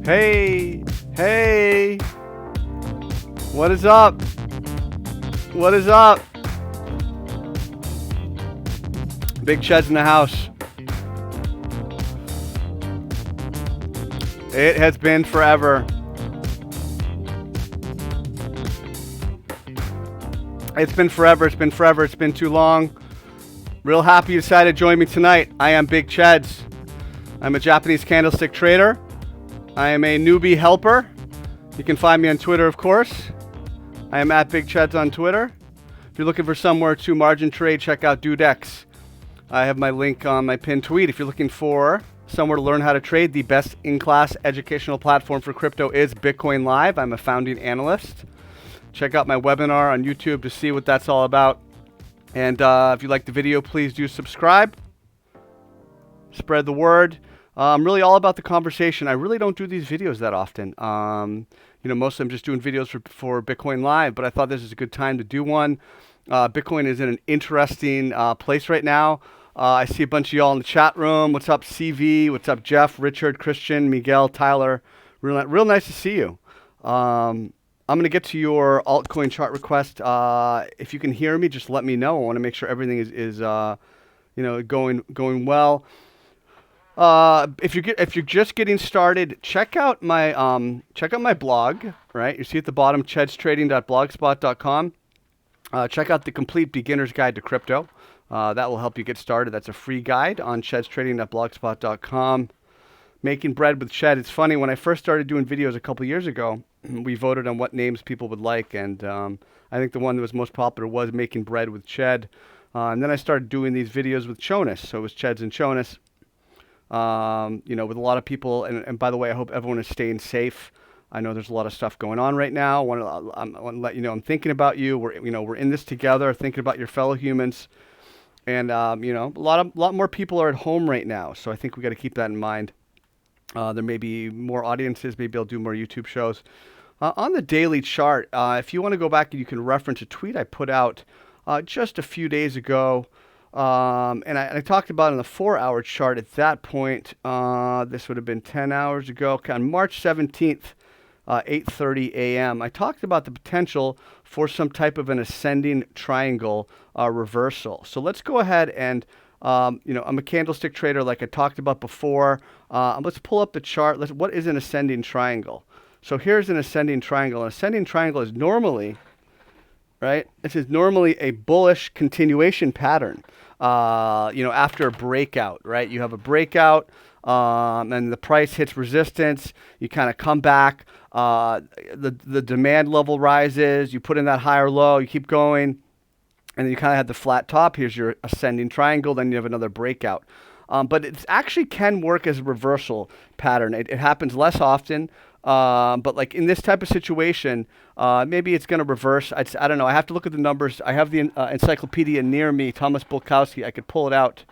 Hey, hey, what is up? What is up? Big Ched's in the house. It has been forever. It's been forever. It's been forever. It's been too long. Real happy you decided to join me tonight. I am Big Cheds. I'm a Japanese candlestick trader. I am a newbie helper. You can find me on Twitter, of course. I am at Big Cheds on Twitter. If you're looking for somewhere to margin trade, check out Dudex. I have my link on my pinned tweet. If you're looking for somewhere to learn how to trade, the best in-class educational platform for crypto is Bitcoin Live. I'm a founding analyst. Check out my webinar on YouTube to see what that's all about. And if you like the video, please do subscribe. Spread the word. I'm really all about the conversation. I really don't do these videos that often. Most of them just doing videos for Bitcoin Live, but I thought this is a good time to do one. Bitcoin is in an interesting place right now. I see a bunch of y'all in the chat room. What's up, CV? What's up, Jeff, Richard, Christian, Miguel, Tyler? Real nice to see you. I'm going to get to your altcoin chart request. If you can hear me, just let me know. I want to make sure everything is going well. If you're just getting started, check out my blog. Right, you see at the bottom, chedstrading.blogspot.com. Check out the complete beginner's guide to crypto. That will help you get started. That's a free guide on chedstrading.blogspot.com. Making bread with Ched. It's funny, when I first started doing videos a couple years ago, we voted on what names people would like, and I think the one that was most popular was Making Bread with Ched. And then I started doing these videos with Chonis, so it was Cheds and Chonis. With a lot of people, and by the way, I hope everyone is staying safe. I know there's a lot of stuff going on right now. I want to let you know I'm thinking about you. We're in this together, thinking about your fellow humans, and a lot more people are at home right now, so I think we got to keep that in mind. There may be more audiences. Maybe I'll do more YouTube shows. On the daily chart, if you want to go back and you can reference a tweet I put out just a few days ago. And I talked about in the 4-hour chart at that point. This would have been 10 hours ago. On March 17th, 8:30 a.m., I talked about the potential for some type of an ascending triangle reversal. So let's go ahead and, I'm a candlestick trader like I talked about before. Let's pull up the chart. What is an ascending triangle? So here's an ascending triangle. An ascending triangle is normally, right? This is normally a bullish continuation pattern. After a breakout, right? You have a breakout, and the price hits resistance. You kind of come back. The demand level rises. You put in that higher low. You keep going, and then you kind of have the flat top. Here's your ascending triangle. Then you have another breakout. But it actually can work as a reversal pattern. It happens less often. But like in this type of situation, maybe it's going to reverse. I don't know. I have to look at the numbers. I have the encyclopedia near me, Thomas Bulkowski. I could pull it out.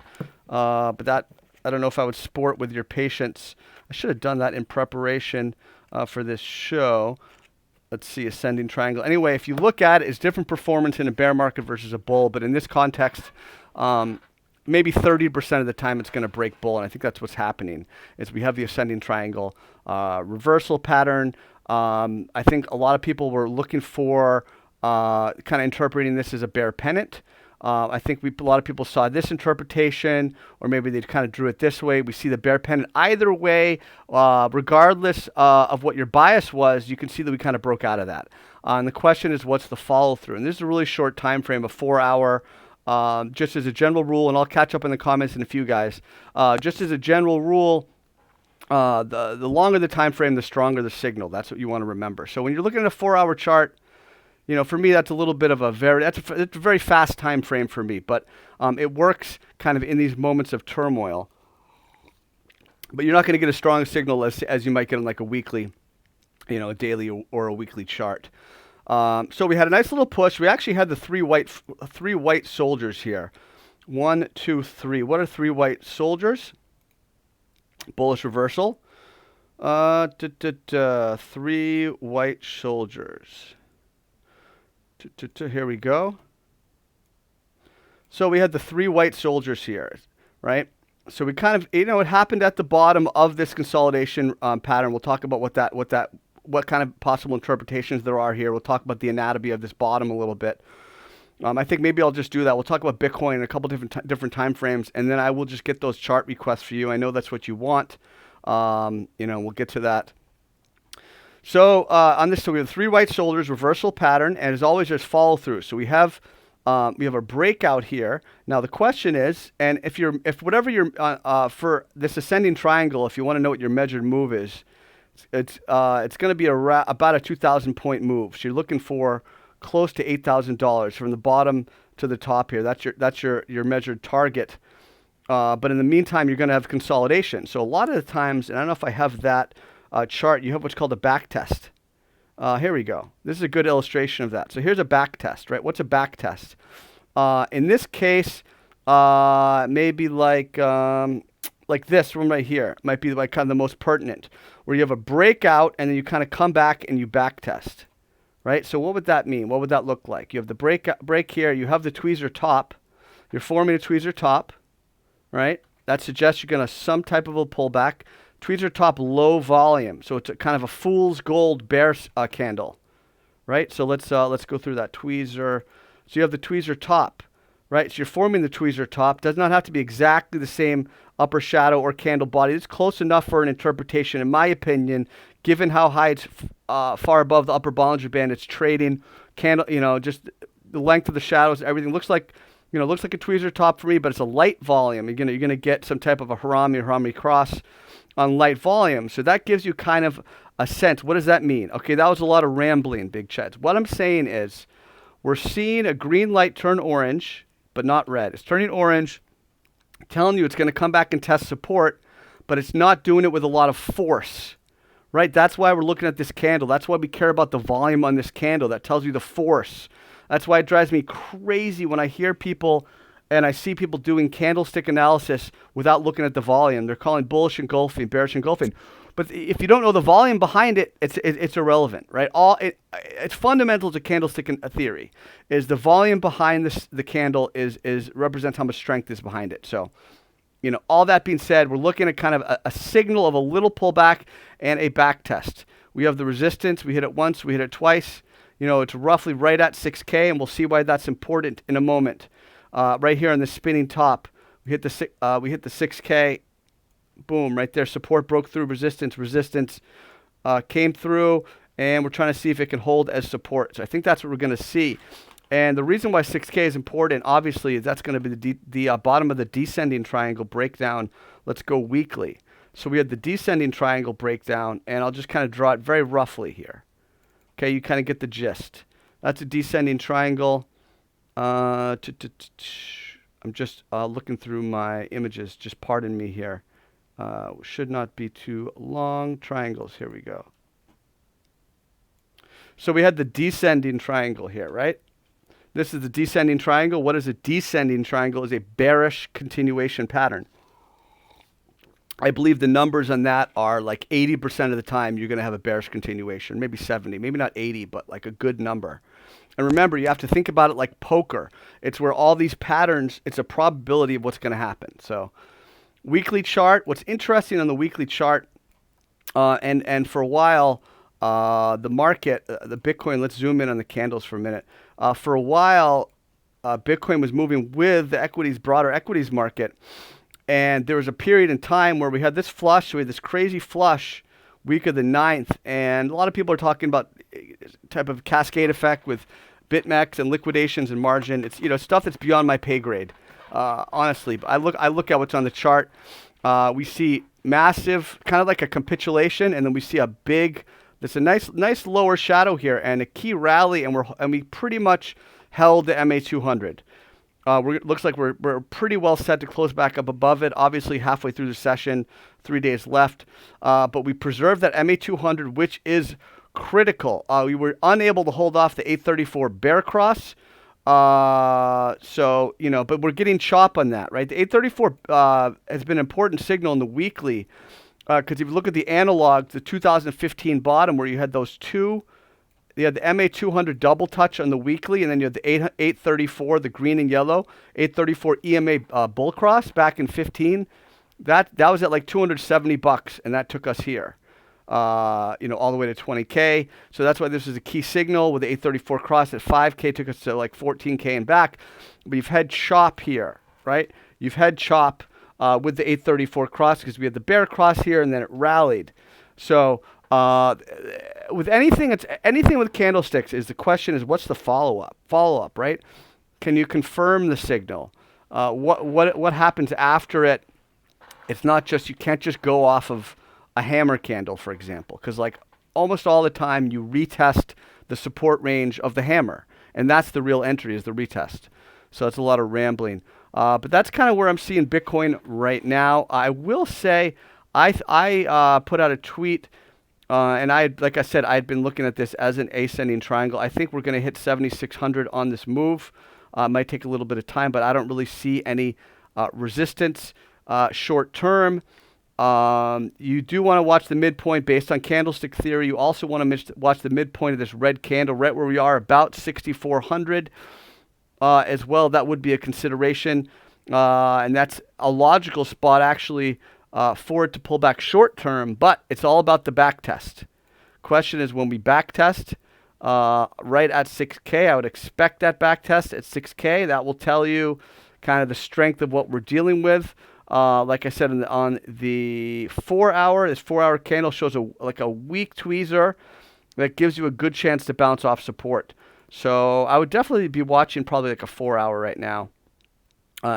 But that, I don't know if I would sport with your patience. I should have done that in preparation for this show. Let's see, ascending triangle. Anyway, if you look at it, it's different performance in a bear market versus a bull. But in this context, maybe 30% of the time it's going to break bull, and I think that's what's happening. Is we have the ascending triangle reversal pattern. I think a lot of people were looking for kind of interpreting this as a bear pennant. I think a lot of people saw this interpretation, or maybe they kind of drew it this way. We see the bear pennant. Either way, regardless of what your bias was, you can see that we kind of broke out of that. And the question is, what's the follow through? And this is a really short time frame, a 4-hour. Just as a general rule, and I'll catch up in the comments in a few, guys. Just as a general rule, the longer the time frame, the stronger the signal. That's what you want to remember. So when you're looking at a 4-hour chart, for me, that's a little bit of it's a very fast time frame for me. But it works kind of in these moments of turmoil. But you're not going to get a strong signal as you might get in like a weekly, a daily or a weekly chart. So we had a nice little push. We actually had the three white soldiers here. 1, 2, 3. What are 3 white soldiers? Bullish reversal. 3 white soldiers. Here we go. So we had the 3 white soldiers here, right? So we kind of, it happened at the bottom of this consolidation pattern. We'll talk about what kind of possible interpretations there are here. We'll talk about the anatomy of this bottom a little bit. I think maybe I'll just do that. We'll talk about Bitcoin in a couple different time frames, and then I will just get those chart requests for you. I know that's what you want. We'll get to that. So on this, so we have 3 white shoulders, reversal pattern, and as always, there's follow through. So we have a breakout here. Now the question is, and if whatever you're for this ascending triangle, if you want to know what your measured move is, it's going to be about a 2,000 point move. So you're looking for close to $8,000 from the bottom to the top here. That's your measured target. But in the meantime, you're going to have consolidation. So a lot of the times, and I don't know if I have that chart, you have what's called a back test. Here we go. This is a good illustration of that. So here's a back test, right? What's a back test? In this case, maybe like this one right here might be like kind of the most pertinent, where you have a breakout and then you kind of come back and you back test, right? So what would that mean? What would that look like? You have the break here. You have the tweezer top. You're forming a tweezer top, right? That suggests you're going to some type of a pullback. Tweezer top, low volume, so it's kind of a fool's gold bear candle, right? So let's go through that tweezer. So you have the tweezer top, right? So you're forming the tweezer top. Does not have to be exactly the same upper shadow or candle body. It's close enough for an interpretation, in my opinion, given how high it's far above the upper Bollinger Band. It's trading candle, just the length of the shadows, everything looks like a tweezer top for me, but it's a light volume. You're gonna get some type of a harami cross on light volume. So that gives you kind of a sense. What does that mean? Okay, that was a lot of rambling, Big Cheds. What I'm saying is we're seeing a green light turn orange, but not red. It's turning orange, telling you it's going to come back and test support, but it's not doing it with a lot of force, right? That's why we're looking at this candle. That's why we care about the volume on this candle. That tells you the force. That's why it drives me crazy when I hear people and I see people doing candlestick analysis without looking at the volume. They're calling bullish engulfing, bearish engulfing. But if you don't know the volume behind it, it's irrelevant, right? It's fundamental to candlestick theory. Is the volume behind the candle is represents how much strength is behind it. So, all that being said, we're looking at kind of a signal of a little pullback and a back test. We have the resistance. We hit it once. We hit it twice. It's roughly right at 6K, and we'll see why that's important in a moment. Right here on the spinning top, we hit the 6K, boom, right there. Support broke through, resistance came through, and we're trying to see if it can hold as support. So I think that's what we're going to see. And the reason why 6K is important, obviously, is that's going to be the bottom of the descending triangle breakdown. Let's go weekly. So we had the descending triangle breakdown, and I'll just kind of draw it very roughly here. Okay, you kind of get the gist. That's a descending triangle. I'm just looking through my images. Just pardon me here. Should not be too long. Triangles. Here we go. So we had the descending triangle here, right? This is the descending triangle. What is a descending triangle? Is a bearish continuation pattern. I believe the numbers on that are like 80% of the time you're going to have a bearish continuation. Maybe 70, maybe not 80, but like a good number. And remember, you have to think about it like poker. It's where all these patterns, it's a probability of what's going to happen. So weekly chart, what's interesting on the weekly chart, and for a while, the market, the Bitcoin, let's zoom in on the candles for a minute. For a while, Bitcoin was moving with the broader equities market. And there was a period in time where we had this flush, we had this crazy flush week of the 9th, and a lot of people are talking about type of cascade effect with BitMEX and liquidations and margin. It's stuff that's beyond my pay grade, honestly. But I look at what's on the chart. We see massive, kind of like a capitulation, and then we see a big. There's a nice lower shadow here and a key rally, and we pretty much held the MA200. Looks like we're pretty well set to close back up above it. Obviously, halfway through the session, 3 days left. But we preserved that MA200, which is critical. We were unable to hold off the 834 bear cross. But we're getting chop on that, right? The 834 has been an important signal in the weekly because if you look at the analog, the 2015 bottom where you had those two. You had the MA200 double touch on the weekly, and then you had the 834, the green and yellow, 834 EMA bull cross back in 15. that was at like 270 bucks, and that took us here. All the way to 20K. So that's why this is a key signal with the 834 cross at 5K, took us to like 14K and back. But you've had chop here, right? You've had chop with the 834 cross because we had the bear cross here and then it rallied. So with anything with candlesticks, the question is what's the follow-up, right? Can you confirm the signal? What happens after it? It's not just, you can't just go off of a hammer candle, for example, because like almost all the time you retest the support range of the hammer, and that's the real entry, is the retest. So it's a lot of rambling, but that's kind of where I'm seeing Bitcoin right now. I will say I put out a tweet, and like I said, I'd been looking at this as an ascending triangle. I think we're going to hit 7,600 on this move. It might take a little bit of time, but I don't really see any resistance short term. You do want to watch the midpoint based on candlestick theory. You also want to watch the midpoint of this red candle right where we are, about 6,400 as well. That would be a consideration. And that's a logical spot actually for it to pull back short term, but it's all about the back test. Question is, when we back test right at 6K, I would expect that back test at 6K. That will tell you kind of the strength of what we're dealing with. Like I said, on the 4-hour, this 4-hour candle shows like a weak tweezer that gives you a good chance to bounce off support. So I would definitely be watching probably like a 4-hour right now,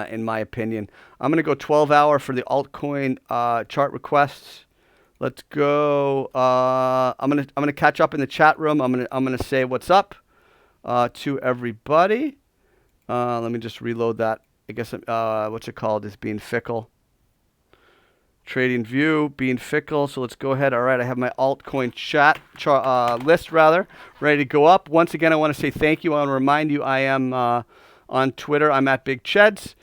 in my opinion. I'm going to go 12-hour for the altcoin chart requests. Let's go. I'm gonna catch up in the chat room. I'm gonna say what's up to everybody. Let me just reload that. I guess what's it called is being fickle. Trading view, being fickle. So let's go ahead. All right, I have my altcoin list ready to go up. Once again, I want to say thank you. I want to remind you I am on Twitter. I'm at Big Cheds.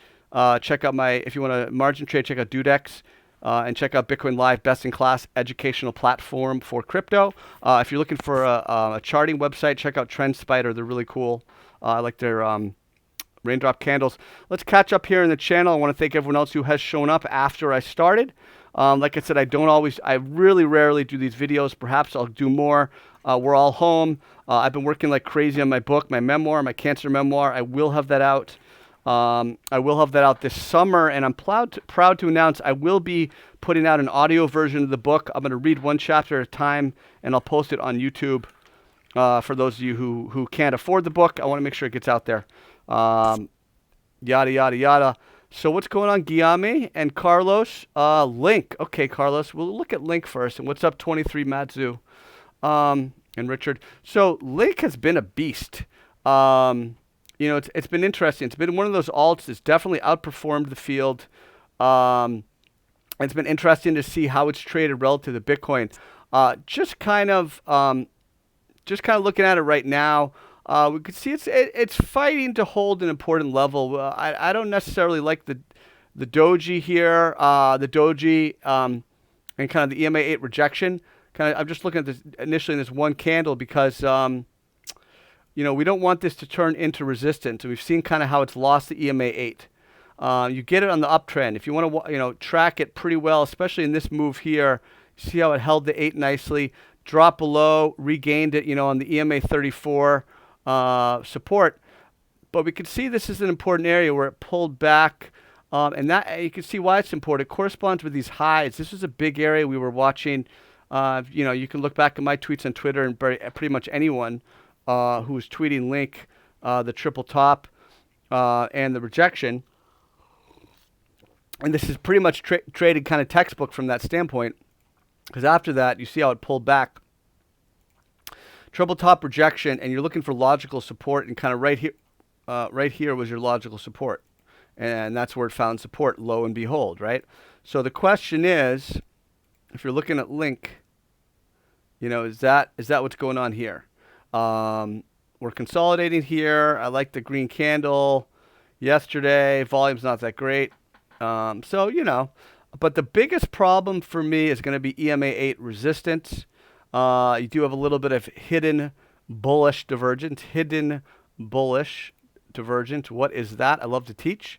Check out if you want to margin trade, check out Dudex. And check out Bitcoin Live, best-in-class educational platform for crypto. If you're looking for a charting website, check out TrendSpider. They're really cool. I like their raindrop candles. Let's catch up here in the channel. I want to thank everyone else who has shown up after I started. Like I said, I really rarely do these videos. Perhaps I'll do more. We're all home. I've been working like crazy on my book, my memoir, my cancer memoir. I will have that out. This summer, and I'm proud to announce I will be putting out an audio version of the book. I'm going to read one chapter at a time, and I'll post it on YouTube for those of you who can't afford the book. I want to make sure it gets out there. Yada, yada, yada. So what's going on, Guillaume and Carlos? Link. Okay, Carlos, we'll look at Link first. And what's up, 23 Matsu and Richard? So Link has been a beast. It's been interesting. It's been one of those alts that's definitely outperformed the field. It's been interesting to see how it's traded relative to Bitcoin. Just kind of looking at it right now, we could see it's fighting to hold an important level. I don't necessarily like the doji here, the doji and kind of the EMA 8 rejection. I'm just looking at this initially in this one candle because we don't want this to turn into resistance. And we've seen kind of how it's lost the EMA 8. You get it on the uptrend. If you want to, track it pretty well, especially in this move here, see how it held the 8 nicely, dropped below, regained it, on the EMA 34 support. But we can see this is an important area where it pulled back. And that you can see why it's important. It corresponds with these highs. This is a big area we were watching. You can look back at my tweets on Twitter and pretty much anyone who was tweeting Link, the triple top and the rejection. And this is pretty much traded kind of textbook from that standpoint, because after that, you see how it pulled back. Triple top rejection, and you're looking for logical support, and kind of right here was your logical support. And that's where it found support, lo and behold, right? So the question is, if you're looking at Link, is that what's going on here? We're consolidating here. I like the green candle yesterday. Volume's not that great. But the biggest problem for me is going to be EMA 8 resistance. You do have a little bit of hidden bullish divergence. What is that? I love to teach.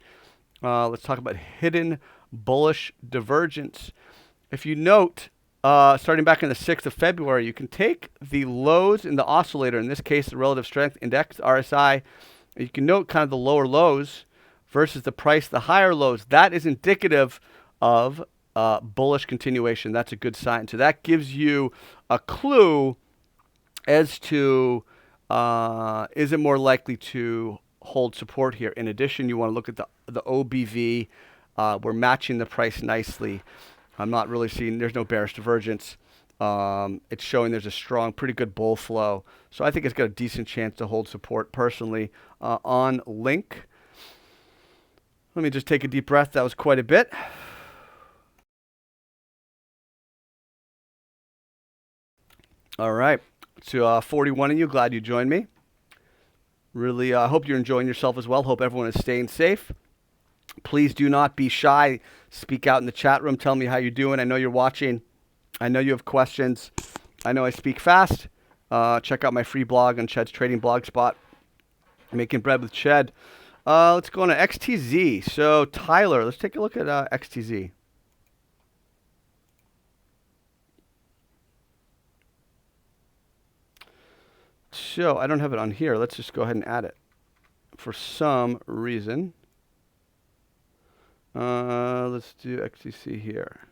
Let's talk about hidden bullish divergence. If you note, starting back in the 6th of February, you can take the lows in the oscillator, in this case, the relative strength index, RSI, and you can note kind of the lower lows versus the price, the higher lows. That is indicative of bullish continuation. That's a good sign. So that gives you a clue as to is it more likely to hold support here. In addition, you want to look at the OBV. We're matching the price nicely. I'm not really seeing, there's no bearish divergence. It's showing there's a strong, pretty good bull flow. So I think it's got a decent chance to hold support personally on Link. Let me just take a deep breath. That was quite a bit. All right. To 41 of you, glad you joined me. Really, I hope you're enjoying yourself as well. Hope everyone is staying safe. Please do not be shy. Speak out in the chat room. Tell me how you're doing. I know you're watching. I know you have questions. I know I speak fast. Check out my free blog on Ched's Trading Blogspot. Making bread with Ched. Let's go on to XTZ. So Tyler, let's take a look at XTZ. So I don't have it on here. Let's just go ahead and add it. For some reason, let's do XTC here.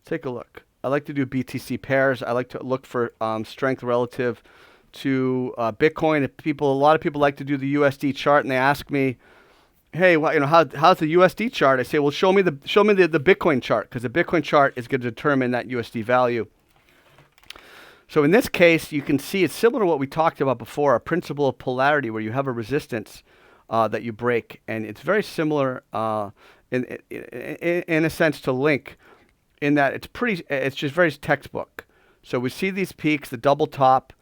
Take a look. I like to do BTC pairs. I like to look for strength relative to Bitcoin. A lot of people like to do the USD chart, and they ask me, "Hey, well, how's the USD chart?" I say, "Well, show me the Bitcoin chart, because the Bitcoin chart is going to determine that USD value." So in this case, you can see it's similar to what we talked about before, a principle of polarity, where you have a resistance that you break, and it's very similar in a sense to Link, in that it's just very textbook. So we see these peaks, the double top,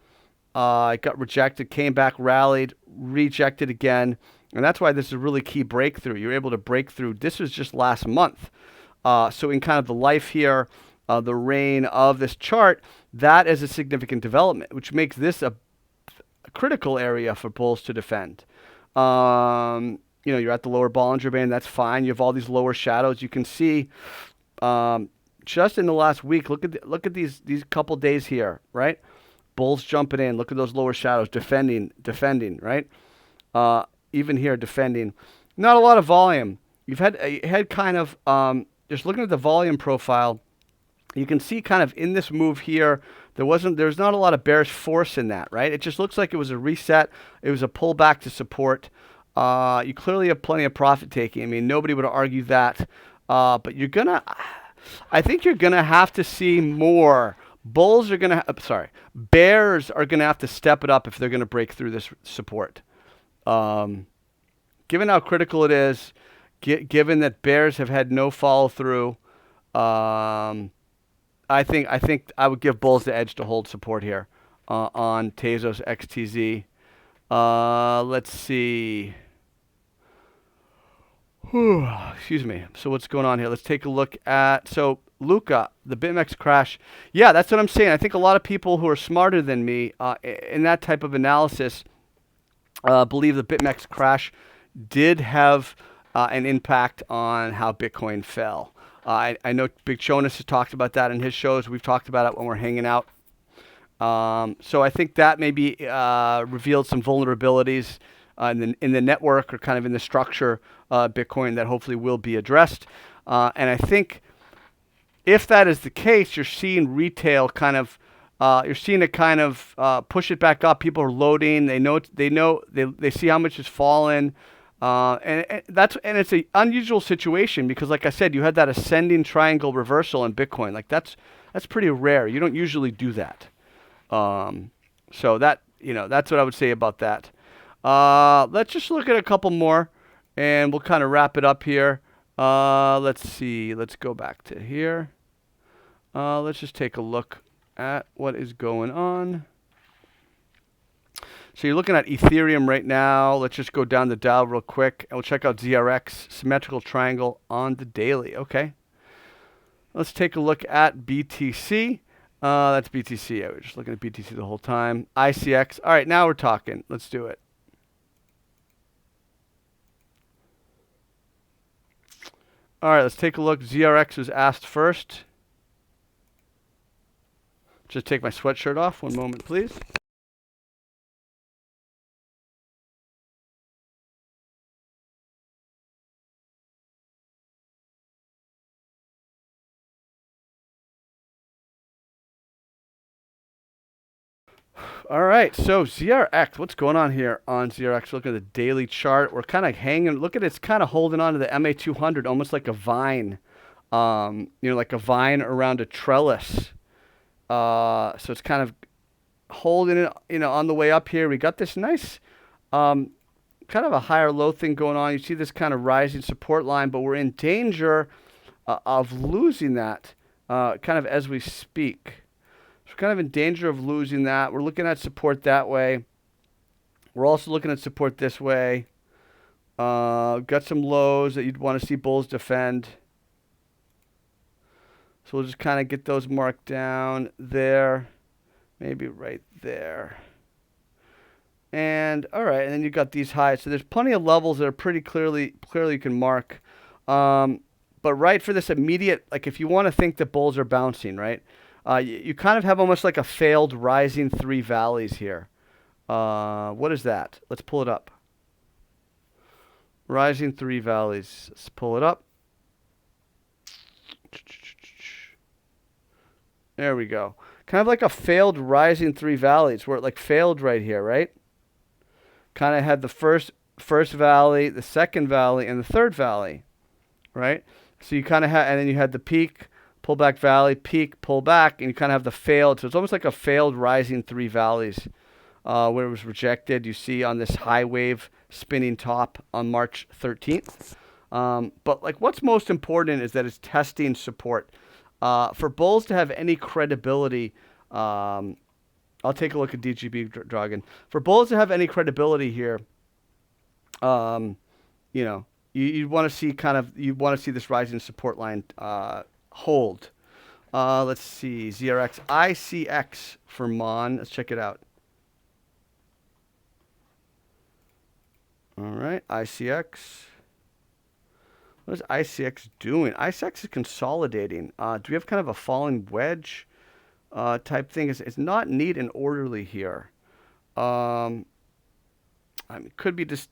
it got rejected, came back, rallied, rejected again, and that's why this is a really key breakthrough. You're able to break through. This was just last month. So in kind of the life here, the reign of this chart, that is a significant development, which makes this a critical area for bulls to defend. You're at the lower Bollinger Band. That's fine. You have all these lower shadows. You can see just in the last week. Look at these couple days here, right? Bulls jumping in. Look at those lower shadows, defending, right? Even here, defending. Not a lot of volume. You had kind of just looking at the volume profile. You can see kind of in this move here, there's not a lot of bearish force in that, right? It just looks like it was a reset. It was a pullback to support. You clearly have plenty of profit taking. I mean, nobody would argue that. But I think you're gonna have to see more. Bears are gonna have to step it up if they're gonna break through this support. Given how critical it is, given that bears have had no follow through, I think I would give bulls the edge to hold support here on Tezos XTZ. Let's see. Excuse me. So what's going on here? Let's take a look at, so Luca, the BitMEX crash. Yeah, that's what I'm saying. I think a lot of people who are smarter than me in that type of analysis believe the BitMEX crash did have an impact on how Bitcoin fell. I know Big Jonas has talked about that in his shows. We've talked about it when we're hanging out. So I think that maybe revealed some vulnerabilities in the network, or kind of in the structure of Bitcoin, that hopefully will be addressed. And I think if that is the case, you're seeing retail kind of, push it back up. People are loading. They see how much has fallen. And it's an unusual situation, because, like I said, you had that ascending triangle reversal in Bitcoin. Like that's pretty rare. You don't usually do that. So that's what I would say about that. Let's just look at a couple more, and we'll kind of wrap it up here. Let's see. Let's go back to here. Let's just take a look at what is going on. So you're looking at Ethereum right now. Let's just go down the dial real quick, and we'll check out ZRX, symmetrical triangle on the daily. Okay. Let's take a look at BTC. That's BTC. I was just looking at BTC the whole time. ICX. All right, now we're talking. Let's do it. All right, let's take a look. ZRX was asked first. Just take my sweatshirt off. One moment, please. All right, so ZRX, what's going on here on ZRX? Look at the daily chart. We're kind of hanging. Look at it, it's kind of holding on to the MA200, almost like a vine. Like a vine around a trellis. So it's kind of holding it, on the way up here. We got this nice, kind of a higher low thing going on. You see this kind of rising support line, but we're in danger of losing that kind of as we speak. We're kind of in danger of losing that. We're looking at support that way. We're also looking at support this way. Got some lows that you'd want to see bulls defend. So we'll just kind of get those marked down there. Maybe right there. And all right, and then you've got these highs. So there's plenty of levels that are pretty clearly you can mark. But right for this immediate, like if you want to think that bulls are bouncing, right? You kind of have almost like a failed rising three valleys here. What is that? Let's pull it up. Rising three valleys. Let's pull it up. There we go. Kind of like a failed rising three valleys where it like failed right here, right? Kind of had the first valley, the second valley, and the third valley, right? So you kind of had, and then you had the peak, pull back valley, peak, pull back, and you kind of have the failed. So it's almost like a failed rising three valleys where it was rejected. You see on this high wave spinning top on March 13th. But like what's most important is that it's testing support. For bulls to have any credibility, I'll take a look at DGB Dragon. For bulls to have any credibility here, you want to see this rising support line hold. Let's see, ZRX, ICX for Mon. Let's check it out. All right, ICX. What is ICX doing? ICX is consolidating. Do we have kind of a falling wedge type thing? It's not neat and orderly here. It could be just.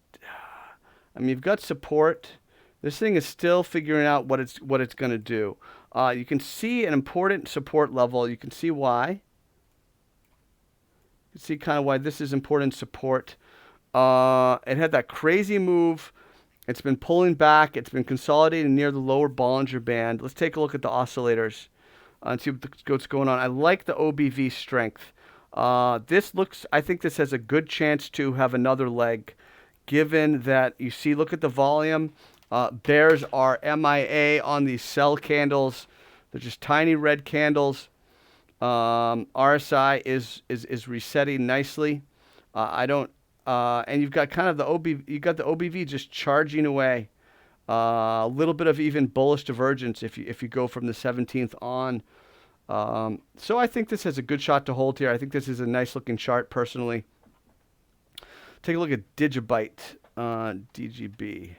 You've got support. This thing is still figuring out what it's going to do. You can see an important support level. You can see why. You can see kind of why this is important support. It had that crazy move. It's been pulling back. It's been consolidating near the lower Bollinger Band. Let's take a look at the oscillators and see what's going on. I like the OBV strength. I think this has a good chance to have another leg, given that you see, look at the volume. Bears are MIA on these sell candles. They're just tiny red candles. RSI is resetting nicely. And you've got kind of the OBV just charging away. A little bit of even bullish divergence if you go from the 17th on. So I think this has a good shot to hold here. I think this is a nice looking chart personally. Take a look at Digibyte, DGB.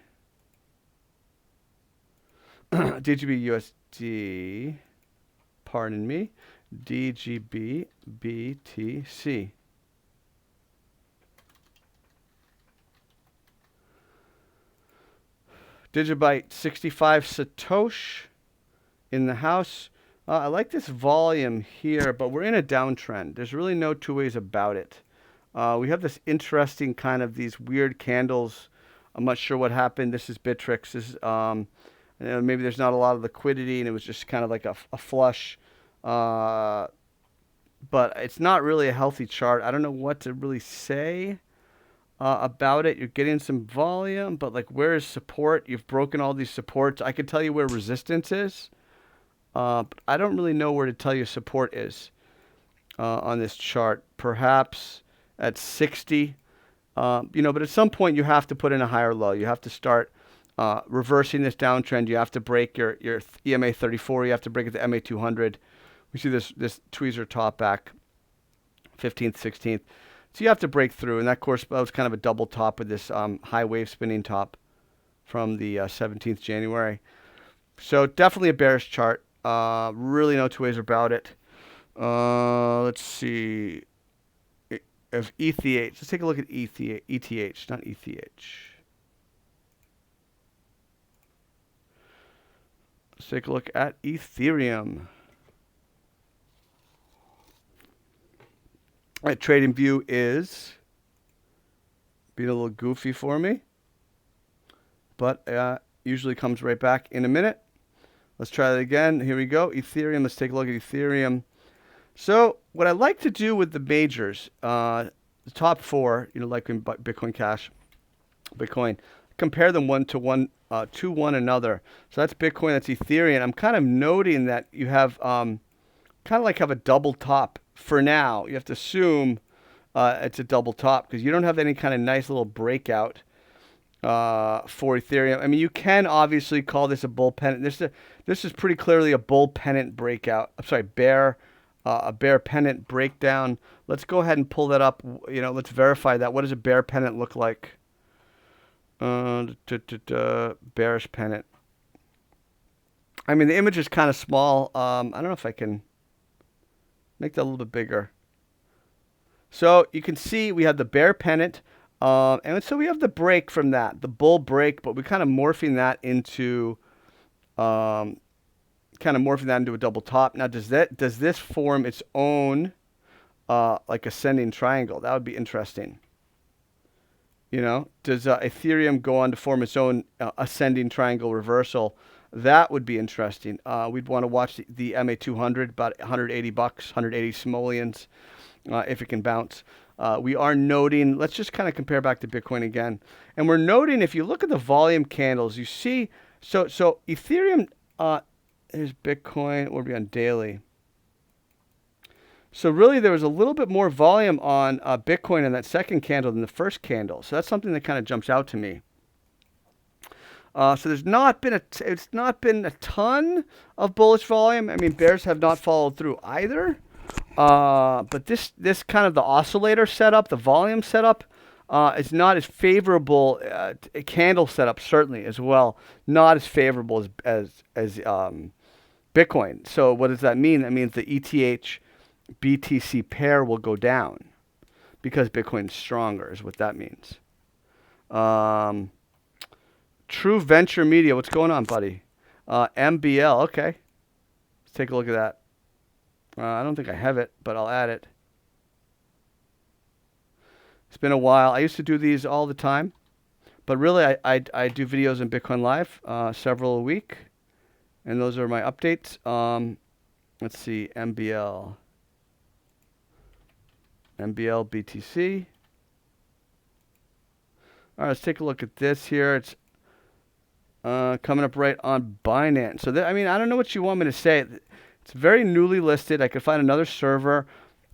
DGB USD, pardon me, DGB BTC. Digibyte 65 Satoshi in the house. I like this volume here, but we're in a downtrend. There's really no two ways about it. We have this interesting kind of these weird candles. I'm not sure what happened. This is Bittrex. This is, maybe there's not a lot of liquidity and it was just kind of like a flush. But it's not really a healthy chart. I don't know what to really say about it. You're getting some volume, but like where is support? You've broken all these supports. I could tell you where resistance is. But I don't really know where to tell you support is on this chart. Perhaps at 60. But at some point you have to put in a higher low. You have to start reversing this downtrend. You have to break your EMA 34. You have to break at the MA 200. We see this tweezer top back, 15th, 16th. So you have to break through, and that was kind of a double top with this high wave spinning top from the 17th January. So definitely a bearish chart. Really no two ways about it. Let's see. Of ETH. Let's take a look at ETH, not ETH. Let's take a look at Ethereum. All right, trading view is being a little goofy for me, but usually comes right back in a minute. Let's try that again. Here we go. Ethereum. Let's take a look at Ethereum. So what I like to do with the majors, the top four, like in Bitcoin Cash, Bitcoin, compare them one to one another. So that's Bitcoin, that's Ethereum. I'm kind of noting that you have kind of like have a double top for now. You have to assume it's a double top because you don't have any kind of nice little breakout for Ethereum. I mean, you can obviously call this a bull pennant. This is pretty clearly a bull pennant breakout. I'm sorry, a bear pennant breakdown. Let's go ahead and pull that up. Let's verify that. What does a bear pennant look like? Bearish pennant. I mean, the image is kind of small. I don't know if I can make that a little bit bigger. So you can see we have the bear pennant. And so we have the break from that, the bull break, but we're kind of morphing that into a double top. Now, does this form its own like ascending triangle? That would be interesting. Does Ethereum go on to form its own ascending triangle reversal? That would be interesting. We'd want to watch the MA200, about $180, 180 simoleons, if it can bounce. We are noting, let's just kind of compare back to Bitcoin again. And we're noting, if you look at the volume candles, you see, so Ethereum, here's Bitcoin, we'll be on daily. So really there was a little bit more volume on Bitcoin in that second candle than the first candle. So that's something that kind of jumps out to me. So there's not been it's not been a ton of bullish volume. I mean, bears have not followed through either. But this kind of the oscillator setup, the volume setup, is not as favorable. A candle setup certainly as well, not as favorable as Bitcoin. So what does that mean? That means the ETH BTC pair will go down because Bitcoin's stronger, is what that means. True Venture Media, what's going on, buddy? MBL, okay. Let's take a look at that. I don't think I have it, but I'll add it. It's been a while. I used to do these all the time, but really I do videos in Bitcoin Live, several a week, and those are my updates. Let's see, MBL BTC. All right, let's take a look at this here. It's coming up right on Binance. So I mean, I don't know what you want me to say. It's very newly listed. I could find another server.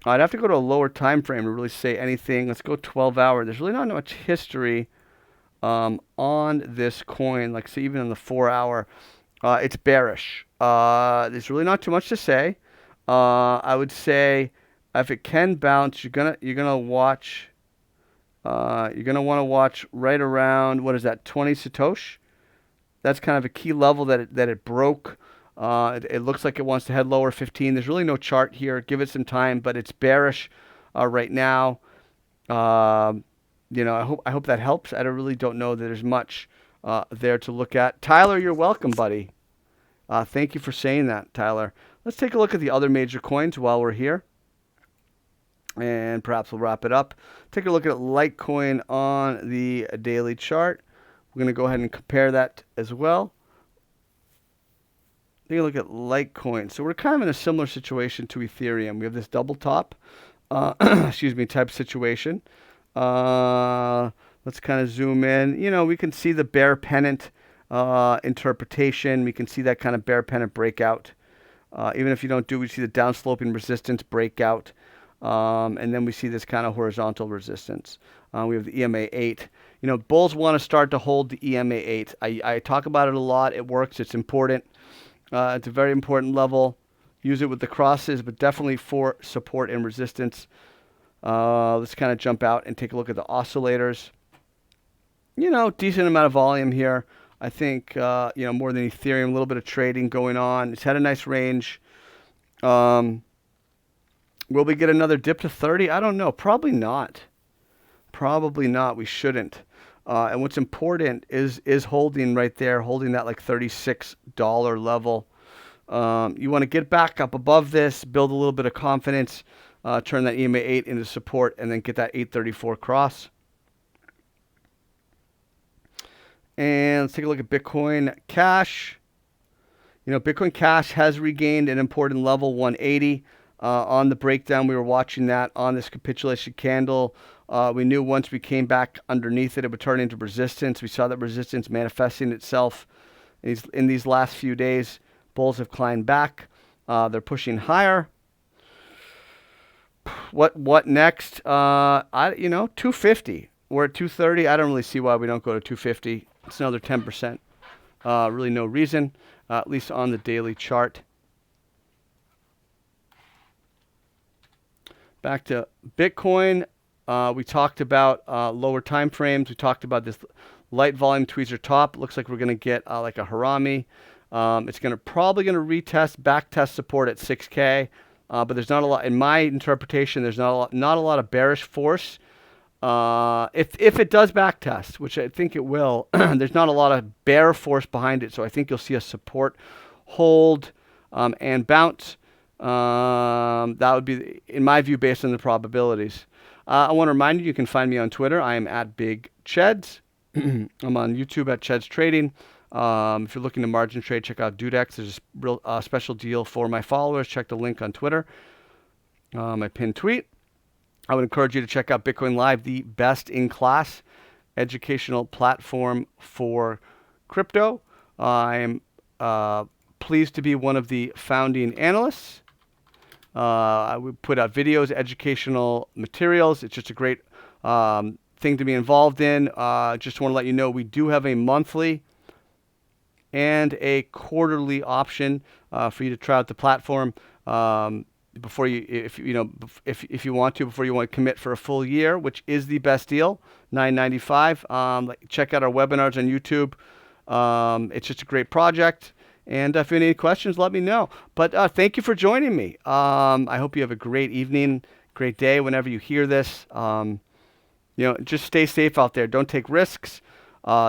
I'd have to go to a lower time frame to really say anything. Let's go 12 hour. There's really not much history on this coin. Like, say, even in the 4 hour, it's bearish. There's really not too much to say. I would say if it can bounce, you're gonna watch. You're gonna want to watch right around, what is that, 20 Satoshi? That's kind of a key level that it broke. It looks like it wants to head lower 15. There's really no chart here. Give it some time, but it's bearish right now. I hope that helps. I really don't know that there's much there to look at. Tyler, you're welcome, buddy. Thank you for saying that, Tyler. Let's take a look at the other major coins while we're here, and perhaps we'll wrap it up. Take a look at Litecoin on the daily chart. We're going to go ahead and compare that as well. Take a look at Litecoin. So we're kind of in a similar situation to Ethereum. We have this double top, type situation. Let's kind of zoom in. We can see the bear pennant interpretation. We can see that kind of bear pennant breakout. Even if you don't we see the downsloping resistance breakout. And then we see this kind of horizontal resistance. We have the EMA 8. Bulls want to start to hold the EMA 8. I talk about it a lot. It works. It's important. It's a very important level. Use it with the crosses, but definitely for support and resistance. Let's kind of jump out and take a look at the oscillators. Decent amount of volume here. I think, more than Ethereum, a little bit of trading going on. It's had a nice range. Will we get another dip to 30? I don't know. Probably not. Probably not. We shouldn't. And what's important is holding right there, holding that like $36 level. You want to get back up above this, build a little bit of confidence, turn that EMA 8 into support, and then get that 834 cross. And let's take a look at Bitcoin Cash. Bitcoin Cash has regained an important level, 180. On the breakdown, we were watching that on this capitulation candle. We knew once we came back underneath it, it would turn into resistance. We saw that resistance manifesting itself in these last few days. Bulls have climbed back. They're pushing higher. What next? 250. We're at 230. I don't really see why we don't go to 250. It's another 10%. Really no reason, at least on the daily chart. Back to Bitcoin. We talked about lower time frames. We talked about this light volume tweezer top. Looks like we're going to get like a harami. It's probably going to retest, back test support at 6K. But there's not a lot, in my interpretation, there's not a lot of bearish force. If it does back test, which I think it will, there's not a lot of bear force behind it. So I think you'll see a support, hold, and bounce. That would be, in my view, based on the probabilities. I want to remind you can find me on Twitter. I am at Big Cheds. I'm on YouTube at Cheds Trading. If you're looking to margin trade, check out Dudex. There's a real special deal for my followers. Check the link on Twitter, my pinned tweet. I would encourage you to check out Bitcoin Live, the best-in-class educational platform for crypto. I am pleased to be one of the founding analysts. I would put out videos, educational materials. It's just a great thing to be involved in. Just want to let you know we do have a monthly and a quarterly option for you to try out the platform before you, if you want to, before you want to commit for a full year, which is the best deal, $9.95. Check out our webinars on YouTube. It's just a great project. And if you have any questions, let me know. But thank you for joining me. I hope you have a great evening, great day whenever you hear this. Just stay safe out there. Don't take risks.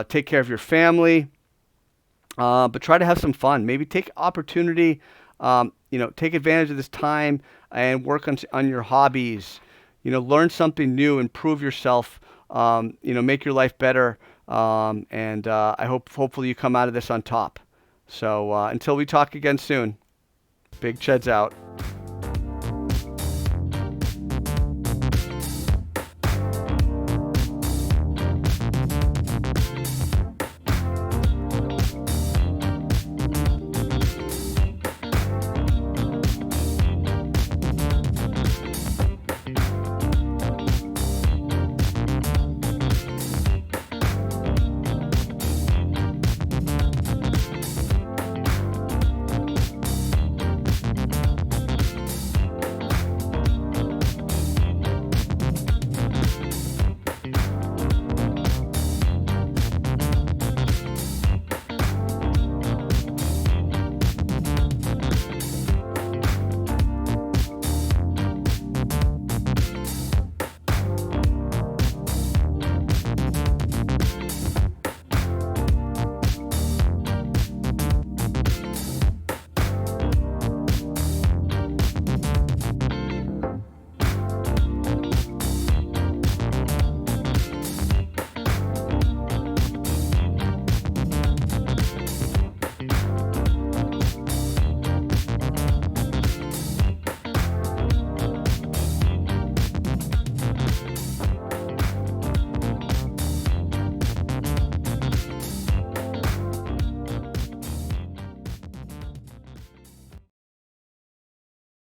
Take care of your family. But try to have some fun. Maybe take opportunity, take advantage of this time and work on your hobbies. Learn something new, improve yourself, make your life better. And I hopefully you come out of this on top. So until we talk again soon, Big Ched's out.